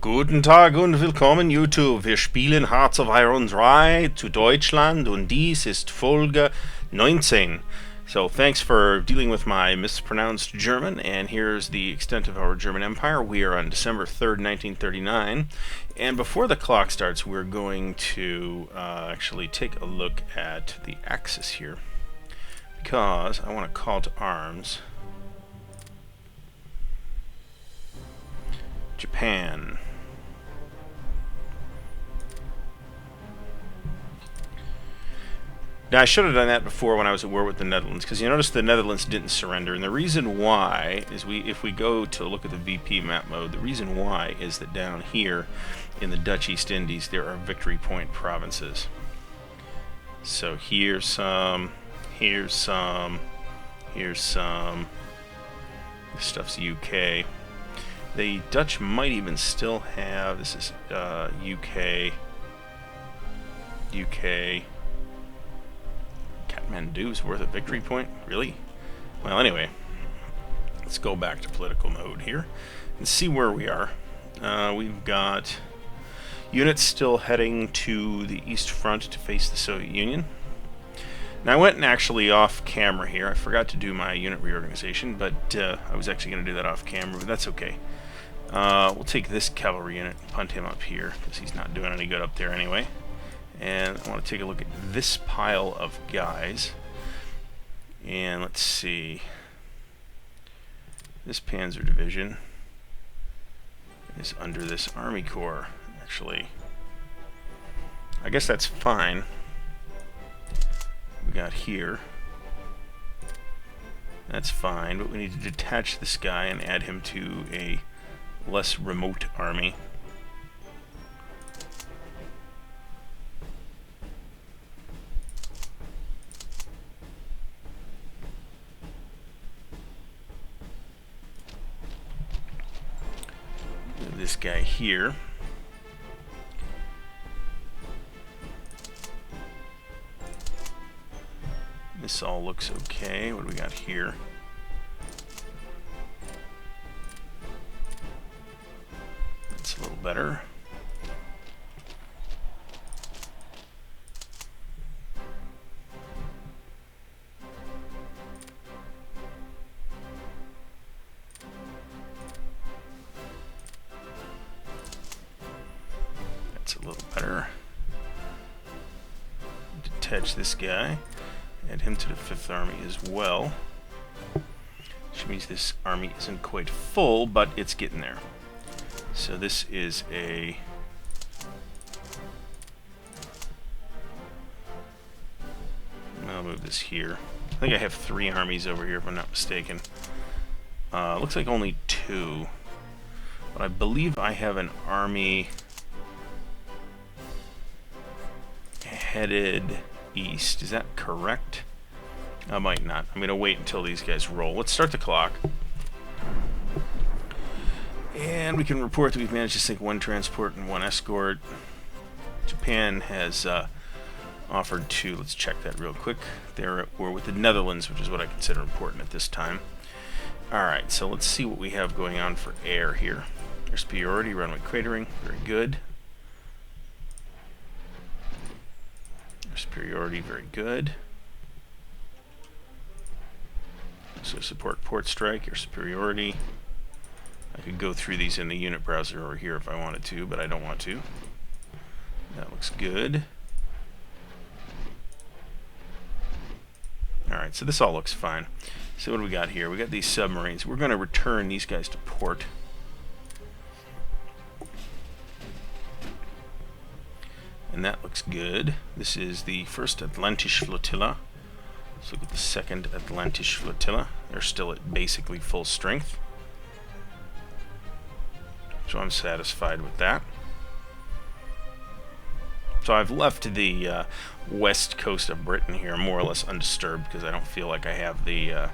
Guten Tag und willkommen YouTube. Wir spielen Hearts of Iron 3 zu Deutschland und dies ist Folge 19. So thanks for dealing with my mispronounced German, and here's the extent of our German Empire. We are on December 3rd, 1939, and before the clock starts we're going to actually take a look at the Axis here, because I want to call to arms Japan. Now, I should have done that before when I was at war with the Netherlands, because you notice the Netherlands didn't surrender, and the reason why is if we go to look at the VP map mode, the reason why is that down here in the Dutch East Indies there are victory point provinces. So here's some, here's some, here's some. This stuff's UK. The Dutch might even still have, this is UK. Kathmandu is worth a victory point? Really? Well, anyway, let's go back to political mode here and see where we are. We've got units still heading to the East Front to face the Soviet Union. Now, I went and actually off camera here. I forgot to do my unit reorganization, but I was actually going to do that off camera, but that's okay. We'll take this cavalry unit and punt him up here, because he's not doing any good up there anyway. And I want to take a look at this pile of guys. And let's see. This Panzer Division is under this Army Corps, actually. I guess that's fine. We got here. That's fine, but we need to detach this guy and add him to a less remote army. This guy here. This all looks okay. What do we got here? That's a little better. That's a little better. Detach this guy. Add him to the 5th Army as well. Which means this army isn't quite full, but it's getting there. So this is a... I'll move this here. I think I have 3 armies over here if I'm not mistaken. Looks like only 2. But I believe I have an army headed east. Is that correct? I might not. I'm going to wait until these guys roll. Let's start the clock. And we can report that we've managed to sink 1 transport and 1 escort. Japan has offered to, let's check that real quick. They're at war with the Netherlands, which is what I consider important at this time. Alright, so let's see what we have going on for air here. Air superiority, runway cratering, very good. Superiority, very good. So support port strike, your superiority. I could go through these in the unit browser over here if I wanted to, but I don't want to. That looks good. Alright, so this all looks fine. So what do we got here? We got these submarines. We're going to return these guys to port. And that looks good. This is the 1st Atlantische Flotilla. Let's look at the 2nd Atlantische Flotilla. They're still at basically full strength. So I'm satisfied with that. So I've left the west coast of Britain here more or less undisturbed because I don't feel like I have the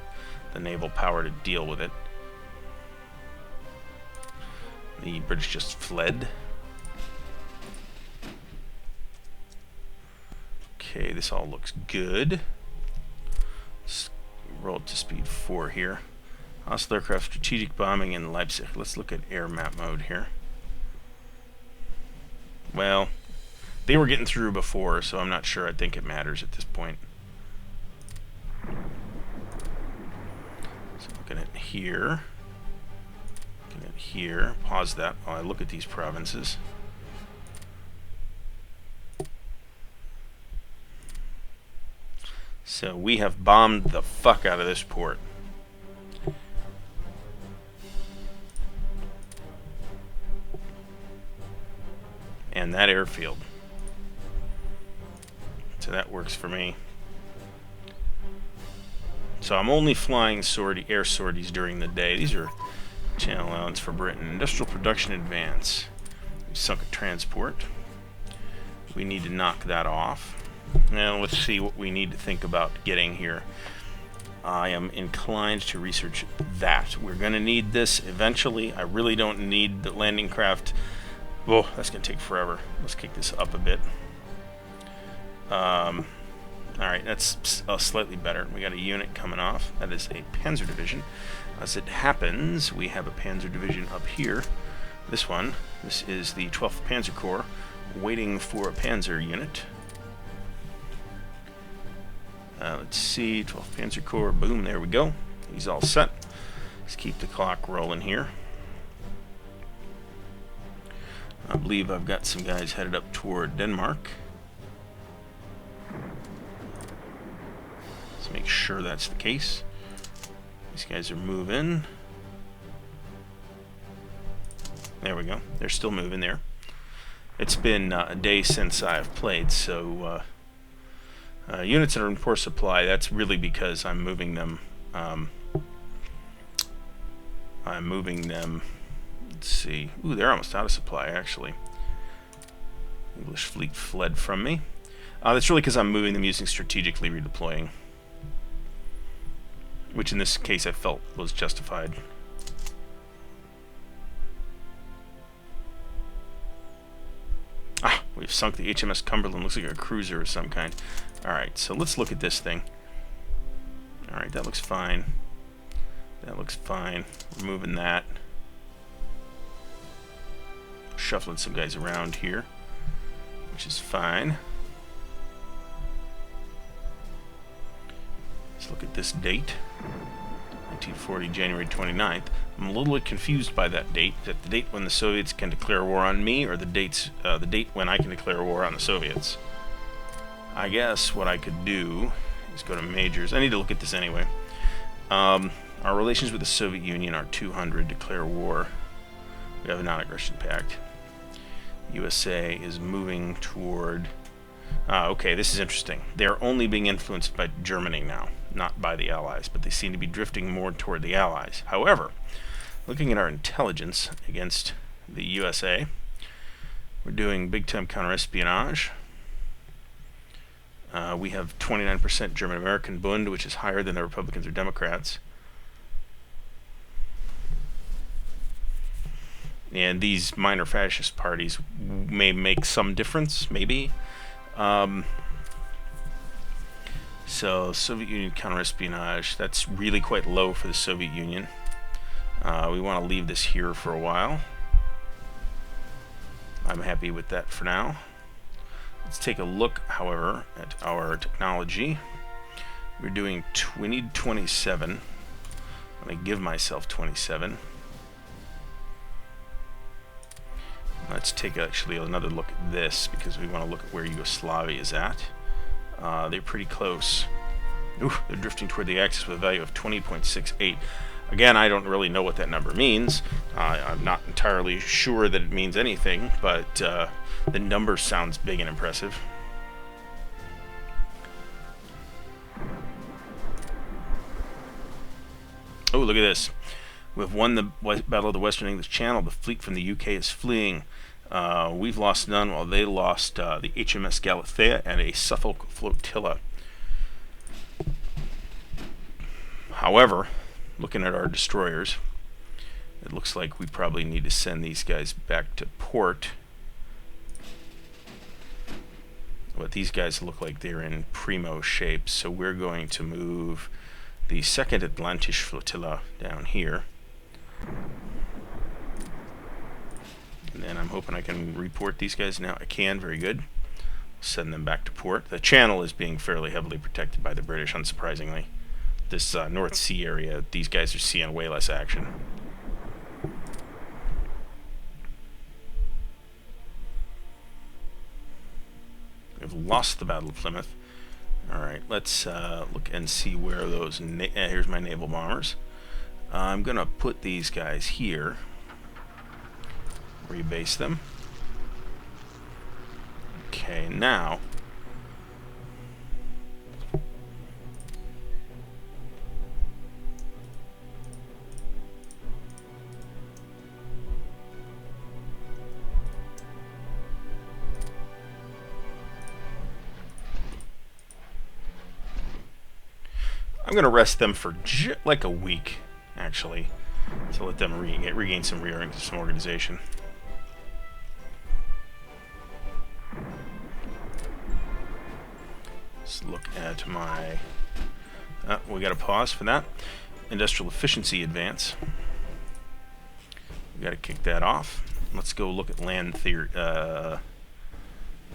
naval power to deal with it. The British just fled. Okay, this all looks good. Let's roll up to speed 4 here. Hostile aircraft strategic bombing in Leipzig. Let's look at air map mode here. Well, they were getting through before, so I'm not sure I think it matters at this point. So looking at here. Looking at here. Pause that while I look at these provinces. So we have bombed the fuck out of this port. And that airfield. So that works for me. So I'm only flying air sorties during the day. These are channel allowance for Britain. Industrial production advance. We sunk a transport. We need to knock that off. Now let's see what we need to think about getting here. I am inclined to research that. We're going to need this eventually. I really don't need the landing craft. Oh, that's going to take forever. Let's kick this up a bit. Alright, that's slightly better. We got a unit coming off. That is a Panzer Division. As it happens, we have a Panzer Division up here. This one. This is the 12th Panzer Corps, waiting for a Panzer unit. Let's see, 12th Panzer Corps, boom, there we go. He's all set. Let's keep the clock rolling here. I believe I've got some guys headed up toward Denmark. Let's make sure that's the case. These guys are moving. There we go. They're still moving there. It's been a day since I've played, so units that are in poor supply, that's really because I'm moving them. Let's see. Ooh, they're almost out of supply, actually. English fleet fled from me. That's really because I'm moving them using strategically redeploying, which in this case I felt was justified. Ah, we've sunk the HMS Cumberland. Looks like a cruiser of some kind. Alright, so let's look at this thing. Alright, that looks fine. That looks fine. We're moving that. Shuffling some guys around here, which is fine. Let's look at this date. 1940, January 29th. I'm a little bit confused by that date. Is that the date when the Soviets can declare war on me, or the date when I can declare war on the Soviets? I guess what I could do is go to majors. I need to look at this anyway. Our relations with the Soviet Union are 200. Declare war. We have a non-aggression pact. USA is moving toward... okay, this is interesting. They're only being influenced by Germany now, not by the Allies, but they seem to be drifting more toward the Allies. However, looking at our intelligence against the USA, we're doing big-time counter-espionage. We have 29% German-American Bund, which is higher than the Republicans or Democrats. And these minor fascist parties may make some difference, maybe. So, Soviet Union counter-espionage, that's really quite low for the Soviet Union. We want to leave this here for a while. I'm happy with that for now. Let's take a look, however, at our technology. We need 27. I'm going to give myself 27. Let's take actually another look at this, because we want to look at where Yugoslavia is at. They're pretty close. Ooh, they're drifting toward the axis with a value of 20.68. Again, I don't really know what that number means. I'm not entirely sure that it means anything, but the number sounds big and impressive. Oh, look at this. We've won the Battle of the Western English Channel. The fleet from the UK is fleeing. We've lost none, while they lost the HMS Galathea and a Suffolk flotilla. However, looking at our destroyers, it looks like we probably need to send these guys back to port. But these guys look like they're in primo shape, so we're going to move the 2nd Atlantische Flotilla down here. And then I'm hoping I can report these guys now. I can, very good. Send them back to port. The channel is being fairly heavily protected by the British, unsurprisingly. This North Sea area, these guys are seeing way less action. We've lost the Battle of Plymouth. Alright, let's look and see where those... here's my naval bombers. I'm going to put these guys here. Rebase them. Okay, now... I'm going to rest them for like a week, actually, to let them regain some rearing, some organization. Let's look at my... we got to pause for that. Industrial efficiency advance. We got to kick that off. Let's go look at land theory.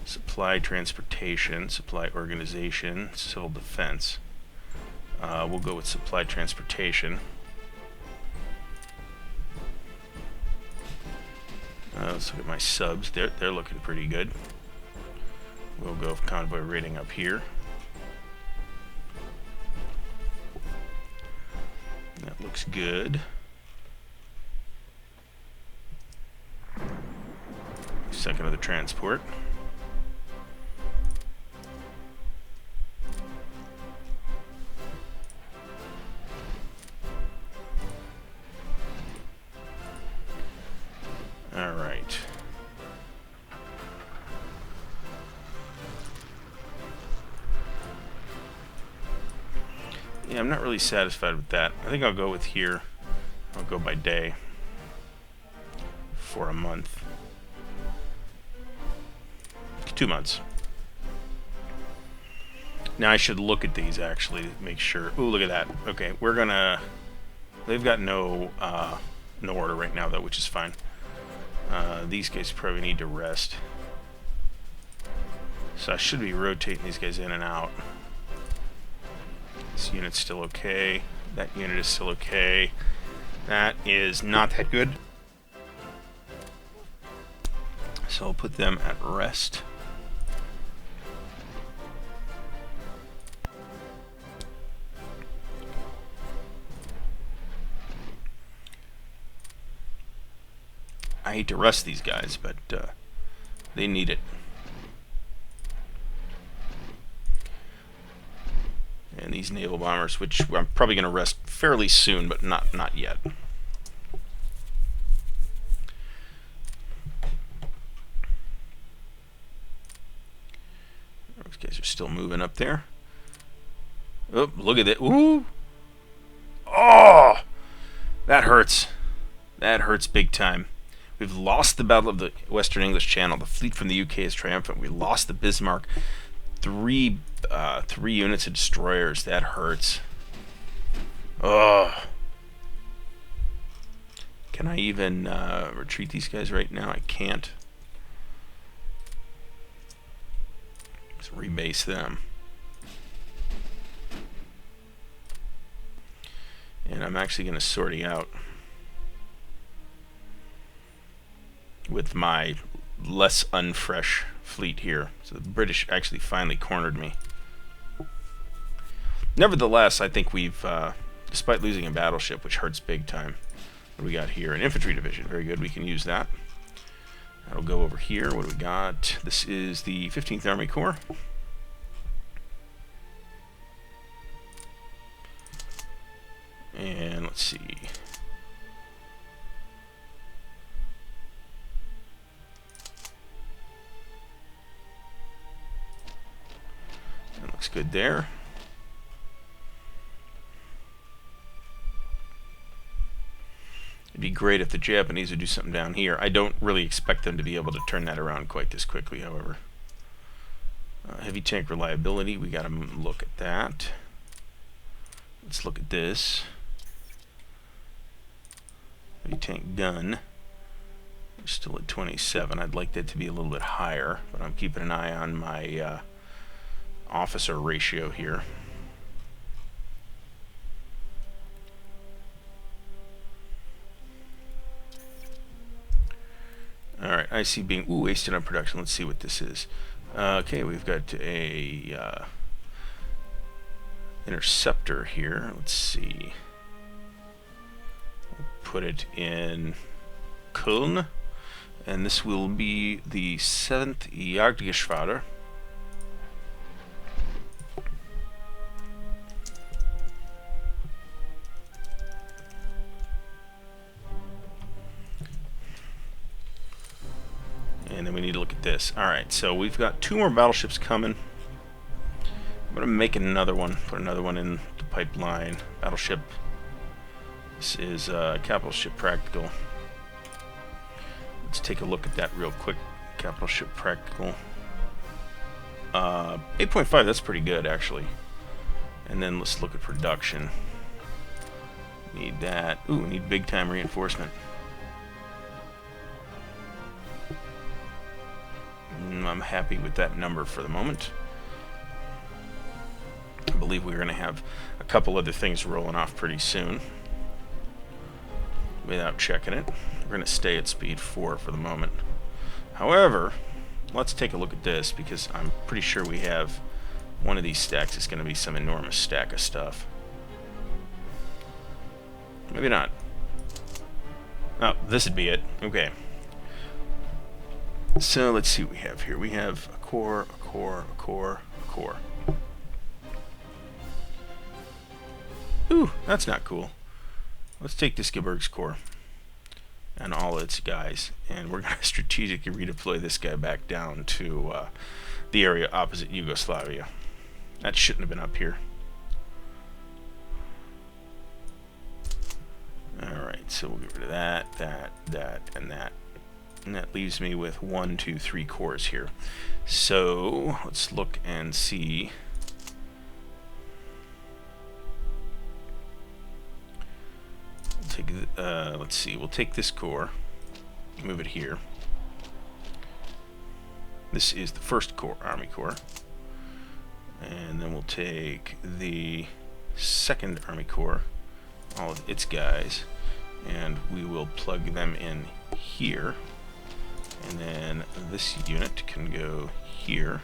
Supply transportation, supply organization, civil defense. We'll go with supply transportation. Let's look at my subs. They're looking pretty good. We'll go with convoy rating up here. That looks good. Second of the transport. Alright. Yeah, I'm not really satisfied with that. I think I'll go with here. I'll go by day for a month. 2 months. Now I should look at these actually to make sure. Ooh, look at that. Okay, we're gonna... They've got no order right now though, which is fine. These guys probably need to rest. So I should be rotating these guys in and out. This unit's still okay. That unit is still okay. That is not that good. So I'll put them at rest. I hate to rest these guys, but they need it. And these naval bombers, which I'm probably going to rest fairly soon, but not yet. Those guys are still moving up there. Oh, look at it. Ooh! Oh! That hurts. That hurts big time. We've lost the Battle of the Western English Channel. The fleet from the UK is triumphant. We lost the Bismarck. Three units of destroyers. That hurts. Ugh. Can I even retreat these guys right now? I can't. Let's rebase them. And I'm actually going to sorting out with my less unfresh fleet here. So the British actually finally cornered me. Nevertheless, I think we've, despite losing a battleship, which hurts big time. What do we got here? An infantry division. Very good. We can use that. That'll go over here. What do we got? This is the 15th Army Corps. And let's see. That looks good there. It'd be great if the Japanese would do something down here. I don't really expect them to be able to turn that around quite this quickly, however. Heavy tank reliability, we got to look at that. Let's look at this. Heavy tank gun. We're still at 27. I'd like that to be a little bit higher, but I'm keeping an eye on my officer ratio here. Alright, I see being wasted on production. Let's see what this is. Okay, we've got a interceptor here. Let's see. We'll put it in Köln, and this will be the 7th Jagdgeschwader. And then we need to look at this. Alright, so we've got 2 more battleships coming. I'm going to make another one, put another one in the pipeline. Battleship. This is Capital Ship Practical. Let's take a look at that real quick. Capital Ship Practical. 8.5, that's pretty good, actually. And then let's look at production. Need that. Ooh, we need big time reinforcement. I'm happy with that number for the moment. I believe we're going to have a couple other things rolling off pretty soon without checking it. We're going to stay at speed 4 for the moment. However, let's take a look at this, because I'm pretty sure we have one of these stacks is going to be some enormous stack of stuff. Maybe not. Oh, this would be it. Okay. So let's see what we have here. We have a core, a core, a core, a core. Ooh, that's not cool. Let's take this Gebirgs core and all its guys, and we're going to strategically redeploy this guy back down to the area opposite Yugoslavia. That shouldn't have been up here. Alright, so we'll get rid of that, that, and that. And that leaves me with 1, 2, 3 cores here. So let's look and see. Let's see. We'll take this core, move it here. This is the 1st Corps, Army Corps, and then we'll take the 2nd Army Corps, all of its guys, and we will plug them in here. And then this unit can go here.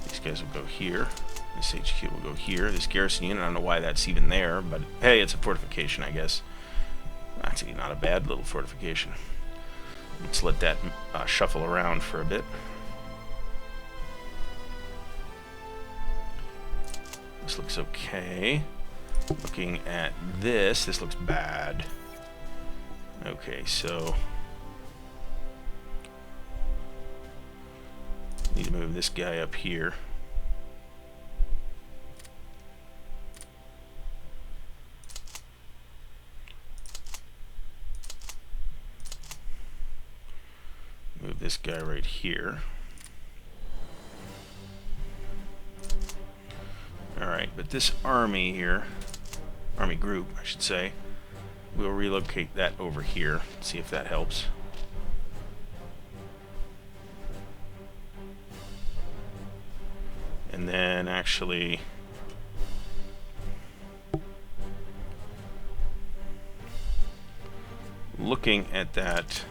These guys will go here. This HQ will go here. This garrison unit, I don't know why that's even there, but hey, it's a fortification, I guess. Actually, not a bad little fortification. Let's let that shuffle around for a bit. This looks okay. Looking at this, this looks bad. Okay, so need to move this guy up here. Move this guy right here. Alright, but this army here, army group, I should say, we'll relocate that over here. See if that helps. And then actually looking at that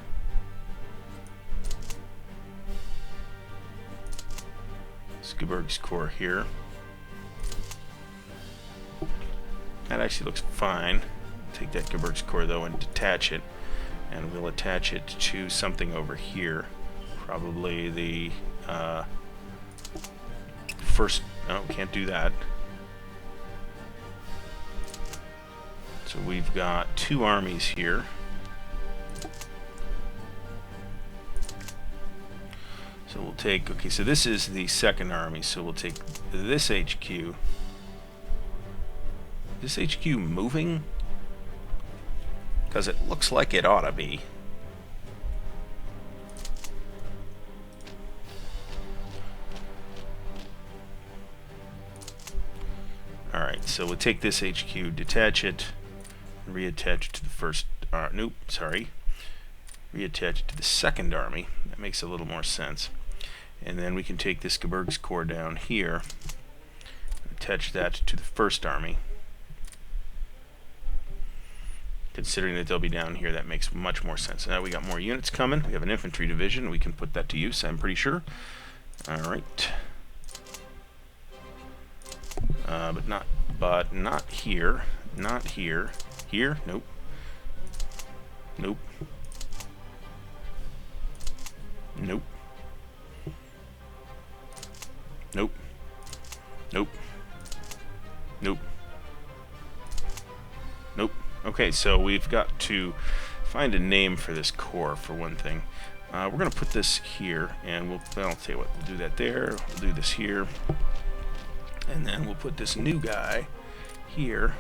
Gebirgs Corps here, that actually looks fine. Take that Gebirgs Corps though and detach it, and we'll attach it to something over here, probably the first. No, can't do that. So we've got 2 armies here. So we'll take, okay, so this is the 2nd army, so we'll take this HQ. This HQ moving? Because it looks like it ought to be. Alright, so we'll take this HQ, detach it, and reattach it to the first, nope, sorry. reattach it to the second army. That makes a little more sense. And then we can take this Gebirgskorps down here, attach that to the first army. Considering that they'll be down here, that makes much more sense. Now we got more units coming. We have an infantry division. We can put that to use, I'm pretty sure. Alright. But not here. Not here. Here? Nope. Nope. Nope. Nope. Nope. Nope. Nope. Okay, so we've got to find a name for this corps, for one thing. We're going to put this here, and I'll tell you what, we'll do that there, we'll do this here, and then we'll put this new guy here.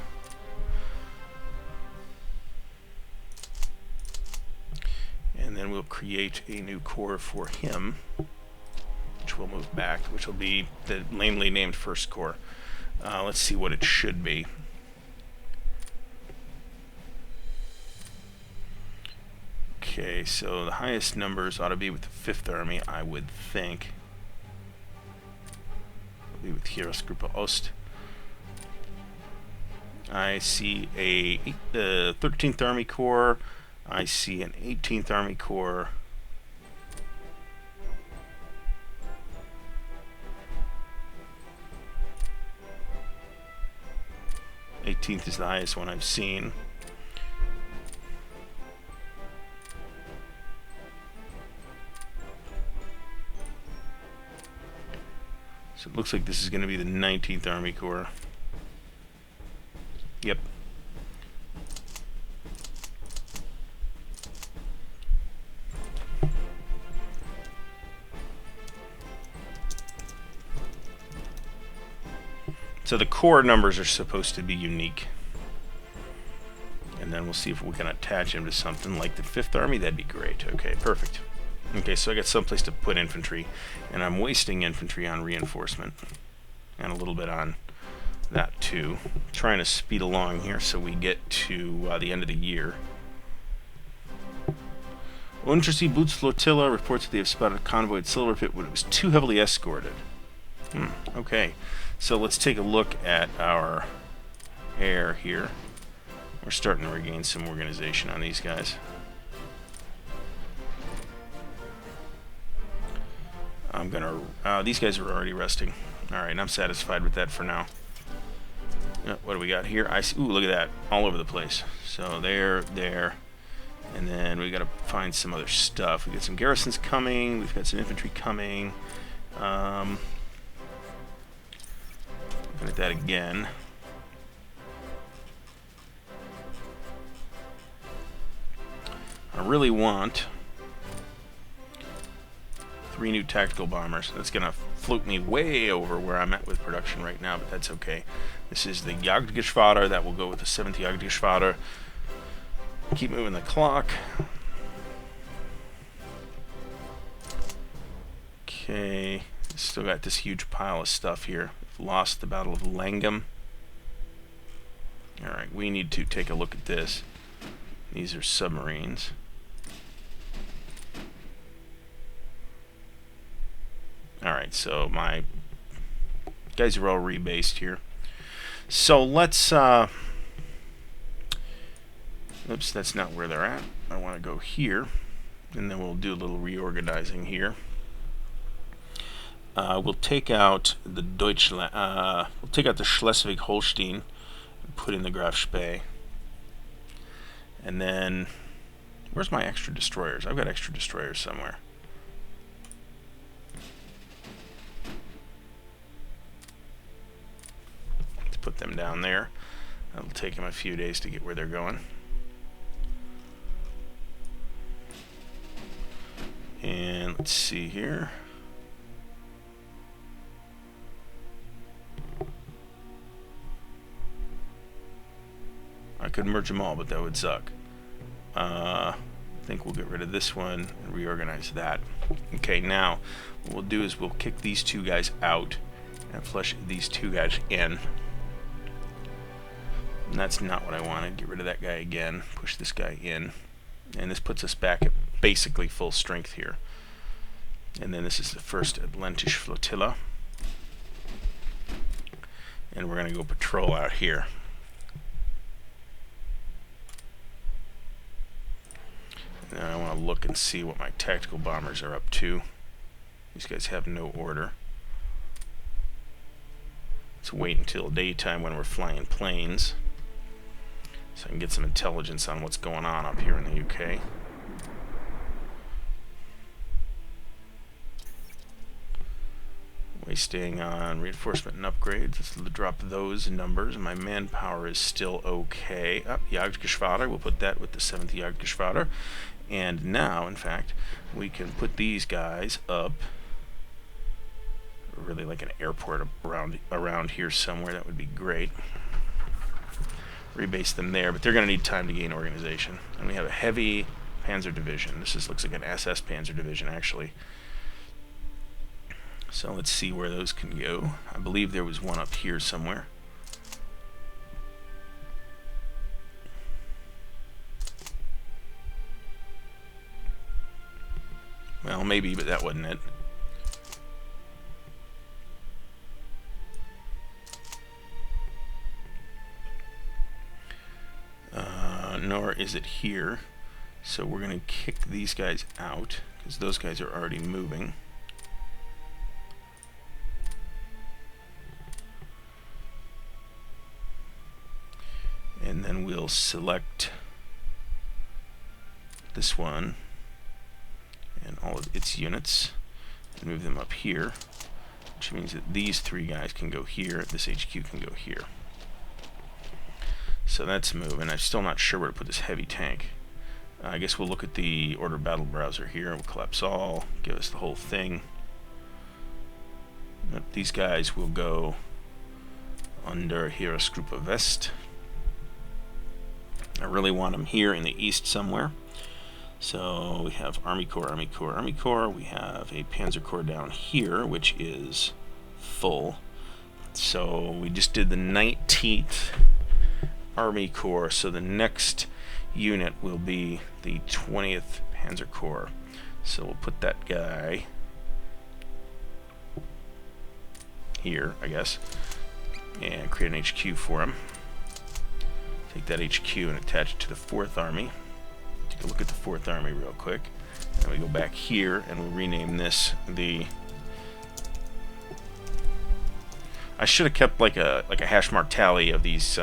And then we'll create a new corps for him, which we'll move back, which will be the lamely named First Corps. Let's see what it should be. Okay, so the highest numbers ought to be with the 5th Army, I would think. It'll be with Heeresgruppe Ost. I see a 13th Army Corps. I see an 18th Army Corps. '18th is the highest one I've seen. So it looks like this is going to be the 19th Army Corps. Yep. So the core numbers are supposed to be unique. And then we'll see if we can attach them to something like the 5th Army. That'd be great. Okay, perfect. Okay, so I got someplace to put infantry, and I'm wasting infantry on reinforcement, and a little bit on that too. Trying to speed along here so we get to the end of the year. Untersea Boots Flotilla reports that they have spotted a convoy at Silver Pit, but it was too heavily escorted. Okay, so let's take a look at our air here. We're starting to regain some organization on these guys. I'm gonna. These guys are already resting. All right, I'm satisfied with that for now. What do we got here? Ooh, look at that, all over the place. So there, and then we got to find some other stuff. We got some garrisons coming. We've got some infantry coming. Looking at that again. I really want 3 new tactical bombers. That's going to float me way over where I'm at with production right now, but that's okay. This is the Jagdgeschwader. That will go with the 7th Jagdgeschwader. Keep moving the clock. Okay. Still got this huge pile of stuff here. We've lost the Battle of Langam. Alright, we need to take a look at this. These are submarines. Alright, so my guys are all rebased here. So let's, oops, that's not where they're at. I want to go here, and then we'll do a little reorganizing here. We'll take out the Deutschland, we'll take out the Schleswig-Holstein and put in the Graf Spee. And then, where's my extra destroyers? I've got extra destroyers somewhere. Put them down there. It'll take them a few days to get where they're going. And let's see here. I could merge them all, but that would suck. I think we'll get rid of this one and reorganize that. Okay, now what we'll do is we'll kick these 2 guys out and flush these 2 guys in. And that's not what I wanted. Get rid of that guy again. Push this guy in. And this puts us back at basically full strength here. And then this is the first Atlantish flotilla. And we're going to go patrol out here. And I want to look and see what my tactical bombers are up to. These guys have no order. Let's wait until daytime when we're flying planes, so I can get some intelligence on what's going on up here in the UK. Wasting on reinforcement and upgrades. Let's drop those numbers. My manpower is still okay. Jagdgeschwader, we'll put that with the 7th Jagdgeschwader. And now, in fact, we can put these guys up really like an airport around here somewhere. That would be great. Rebase them there, but they're going to need time to gain organization. And we have a heavy panzer division. This looks like an SS panzer division, actually. So let's see where those can go. I believe there was one up here somewhere. Well, maybe, but that wasn't it. Nor is it here. So we're going to kick these guys out, because those guys are already moving. And then we'll select this one and all of its units and move them up here, which means that these 3 guys can go here, this HQ can go here. So that's moving. I'm still not sure where to put this heavy tank. I guess we'll look at the order battle browser here. We'll collapse all, give us the whole thing. These guys will go under Heeresgruppe West. I really want them here in the east somewhere. So we have Army Corps, Army Corps, Army Corps. We have a Panzer Corps down here, which is full. So we just did the 19th Army Corps, so the next unit will be the 20th Panzer Corps. So we'll put that guy here, I guess, and create an HQ for him. Take that HQ and attach it to the 4th Army. Take a look at the 4th Army real quick. And we go back here and we'll rename this the... I should have kept like a hash mark tally of these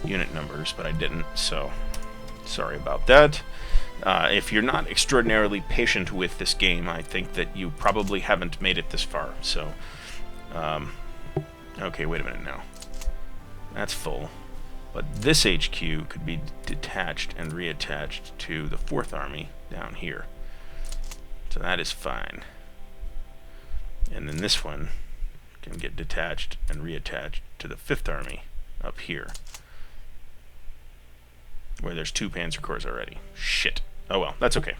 unit numbers, but I didn't, so sorry about that. If you're not extraordinarily patient with this game, I think that you probably haven't made it this far. So, okay, wait a minute now. That's full. But this HQ could be detached and reattached to the 4th Army down here. So that is fine. And then this one can get detached and reattached to the 5th Army up here, where there's 2 Panzer Corps already. Shit. Oh well, that's okay.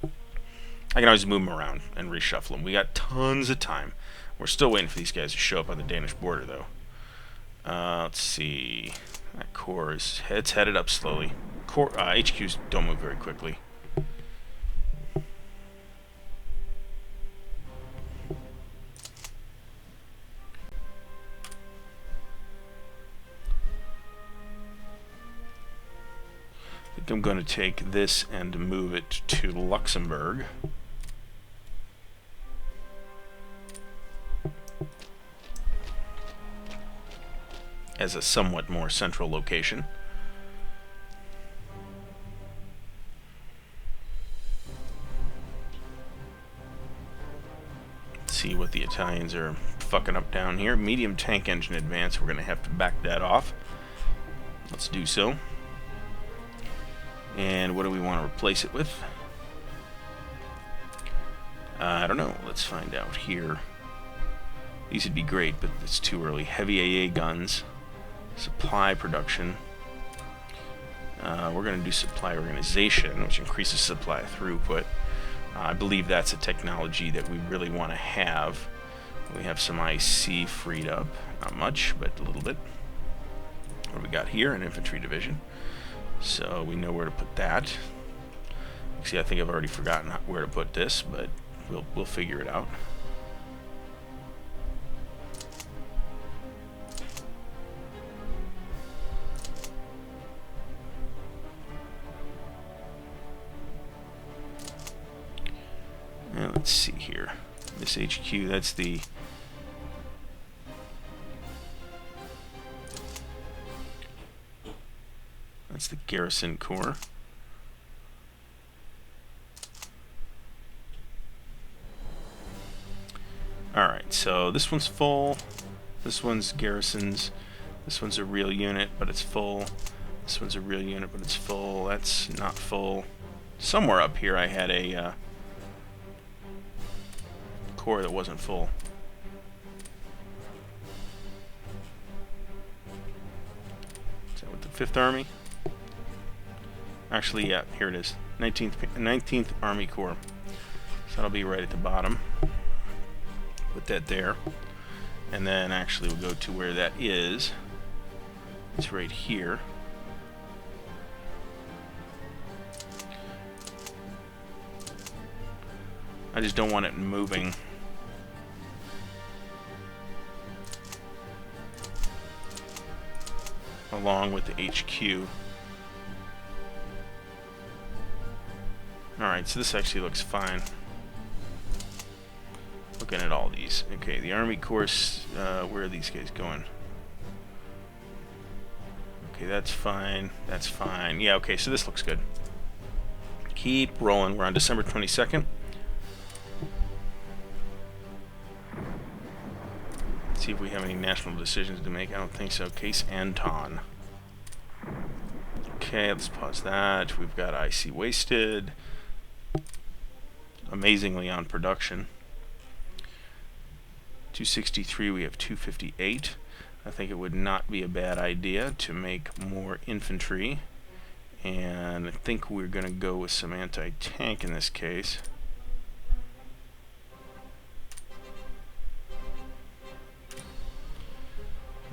I can always move them around and reshuffle them. We got tons of time. We're still waiting for these guys to show up on the Danish border, though. Let's see. That Corps is it's headed up slowly. HQs don't move very quickly. I think I'm going to take this and move it to Luxembourg. As a somewhat more central location. Let's see what the Italians are fucking up down here. Medium tank engine advance. We're going to have to back that off. Let's do so. And what do we want to replace it with? I don't know. Let's find out here. These would be great, but it's too early. Heavy AA guns. Supply production. We're going to do supply organization, which increases supply throughput. I believe that's a technology that we really want to have. We have some IC freed up. Not much, but a little bit. What do we got here? An infantry division. So we know where to put that. See, I think I've already forgotten where to put this, but we'll figure it out. And let's see here. This HQ, that's the garrison core. Alright, so this one's full. This one's garrisons. This one's a real unit, but it's full. This one's a real unit, but it's full. That's not full. Somewhere up here I had a core that wasn't full. Is that with the 5th Army? Actually, yeah, here it is. 19th Army Corps. So that'll be right at the bottom. Put that there. And then actually we'll go to where that is. It's right here. I just don't want it moving. Along with the HQ. Alright, so this actually looks fine. Looking at all these. Okay, the Army course, where are these guys going? Okay, that's fine. That's fine. Yeah, okay, so this looks good. Keep rolling. We're on December 22nd. Let's see if we have any national decisions to make. I don't think so. Case Anton. Okay, let's pause that. We've got IC Wasted. Amazingly on production. 263, we have 258. I think it would not be a bad idea to make more infantry. And I think we're going to go with some anti-tank in this case.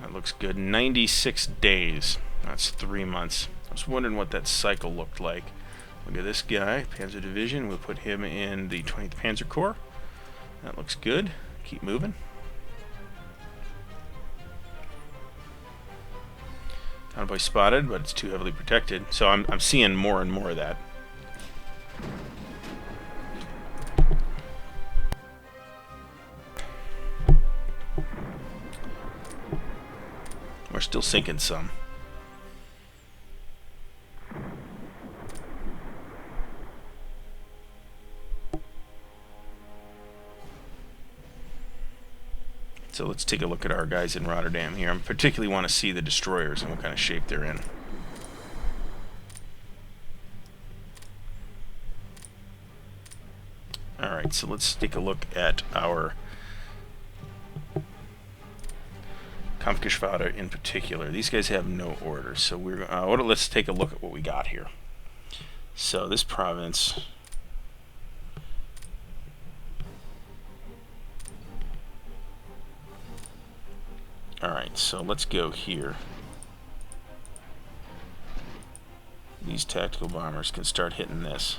That looks good. 96 days. That's 3 months. I was wondering what that cycle looked like. Look at this guy, Panzer Division. We'll put him in the 20th Panzer Corps. That looks good. Keep moving. Convoy spotted, but it's too heavily protected. So I'm seeing more and more of that. We're still sinking some. So let's take a look at our guys in Rotterdam here. I particularly want to see the destroyers and what kind of shape they're in. Alright, so let's take a look at our Kampfgeschwader in particular. These guys have no orders, so let's take a look at what we got here. So this province... Alright, so let's go here. These tactical bombers can start hitting this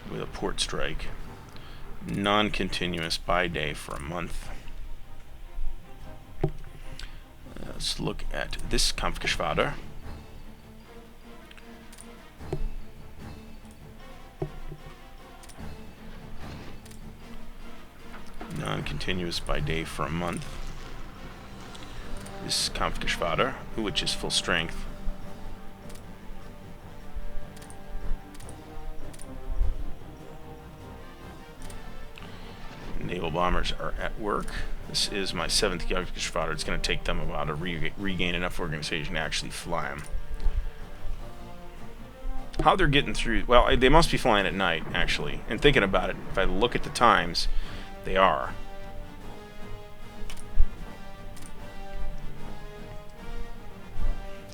with a port strike. Non-continuous by day for a month. Let's look at this Kampfgeschwader. Non-continuous by day for a month. This Kampfgeschwader, which is full strength. Naval bombers are at work. This is my 7th Kampfgeschwader. It's going to take them a while to regain enough organization to actually fly them. How they're getting through... Well, they must be flying at night, actually. And thinking about it, if I look at the times... They are.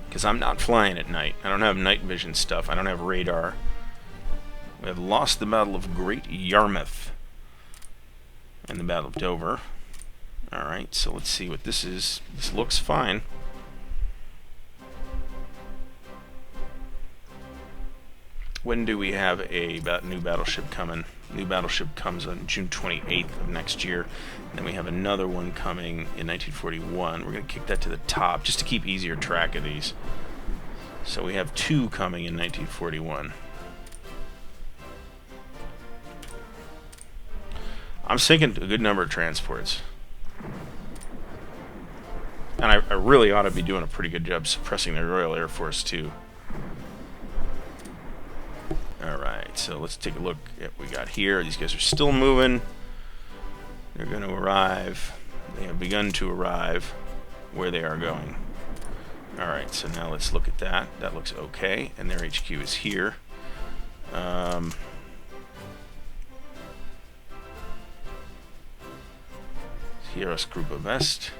Because I'm not flying at night. I don't have night vision stuff. I don't have radar. We have lost the Battle of Great Yarmouth and the Battle of Dover. Alright, so let's see what this is. This looks fine. When do we have a new battleship coming? New battleship comes on June 28th of next year. Then we have another one coming in 1941. We're going to kick that to the top just to keep easier track of these. So we have 2 coming in 1941. I'm sinking a good number of transports. And I really ought to be doing a pretty good job suppressing the Royal Air Force, too. Alright, so let's take a look at what we got here. These guys are still moving. They're going to arrive. They have begun to arrive where they are going. Alright, so now let's look at that. That looks okay, and their HQ is here. Heroes Group of West.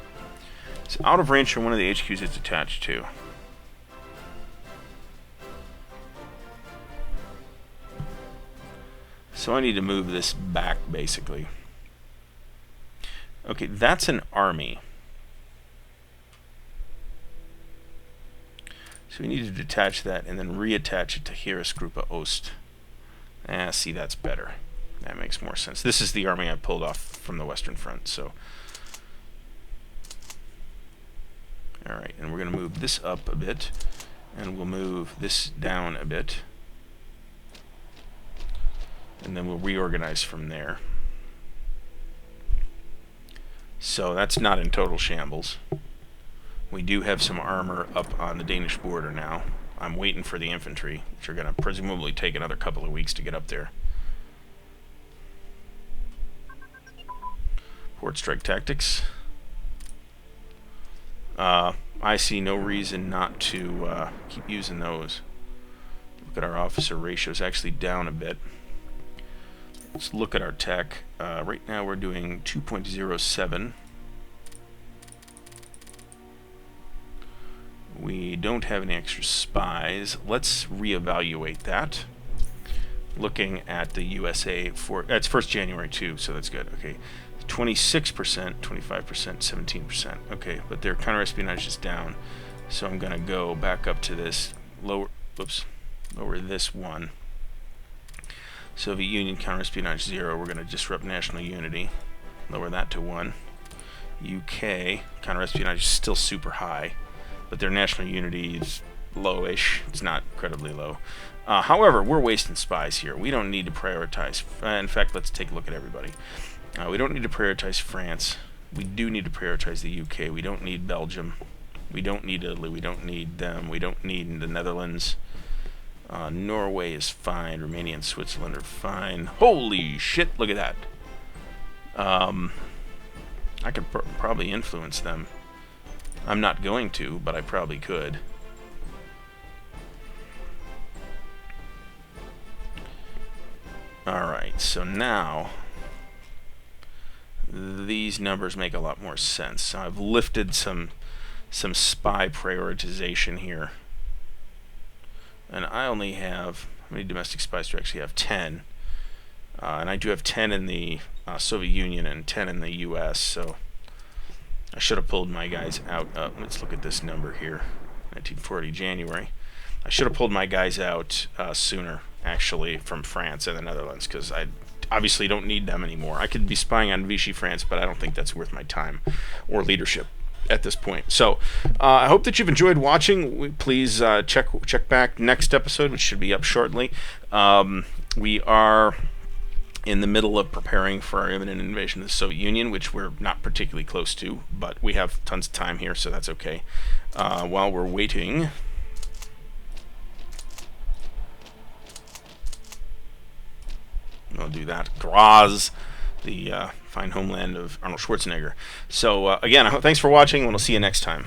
It's out of range from one of the HQs it's attached to. So I need to move this back, basically. Okay, that's an army. So we need to detach that and then reattach it to Heeresgruppe Ost. See, that's better. That makes more sense. This is the army I pulled off from the Western Front, so... Alright, and we're going to move this up a bit, and we'll move this down a bit. And then we'll reorganize from there. So that's not in total shambles. We do have some armor up on the Danish border now. I'm waiting for the infantry, which are going to presumably take another couple of weeks to get up there. Port strike tactics. I see no reason not to keep using those. Look at our officer ratios, actually down a bit. Let's look at our tech. Right now we're doing 2.07. We don't have any extra spies. Let's reevaluate that. Looking at the USA for that's 1st January too, so that's good. Okay, 26%, 25%, 17%. Okay, but their counterespionage is down, so I'm gonna go back up to this lower. Oops, lower this one. Soviet Union counterespionage 0. We're gonna disrupt national unity. Lower that to 1. UK counterespionage is still super high, but their national unity is lowish. It's not incredibly low. However, we're wasting spies here. We don't need to prioritize. In fact, let's take a look at everybody. We don't need to prioritize France. We do need to prioritize the UK. We don't need Belgium. We don't need Italy. We don't need them. We don't need the Netherlands. Norway is fine. Romania and Switzerland are fine. Holy shit, look at that. I could probably influence them. I'm not going to, but I probably could. Alright, so now these numbers make a lot more sense. So I've lifted some spy prioritization here. And I only have, how many domestic spies do I actually have? 10. And I do have 10 in the Soviet Union and 10 in the US, so I should have pulled my guys out. Let's look at this number here, 1940 January. I should have pulled my guys out sooner, actually, from France and the Netherlands, because I obviously don't need them anymore. I could be spying on Vichy France, but I don't think that's worth my time or leadership at this point. So I hope that you've enjoyed watching. Please check back next episode, which should be up shortly. We are in the middle of preparing for our imminent invasion of the Soviet Union, which we're not particularly close to, but we have tons of time here, so that's okay. While we're waiting, I'll do that. Graz, the fine homeland of Arnold Schwarzenegger. So again, thanks for watching, and we'll see you next time.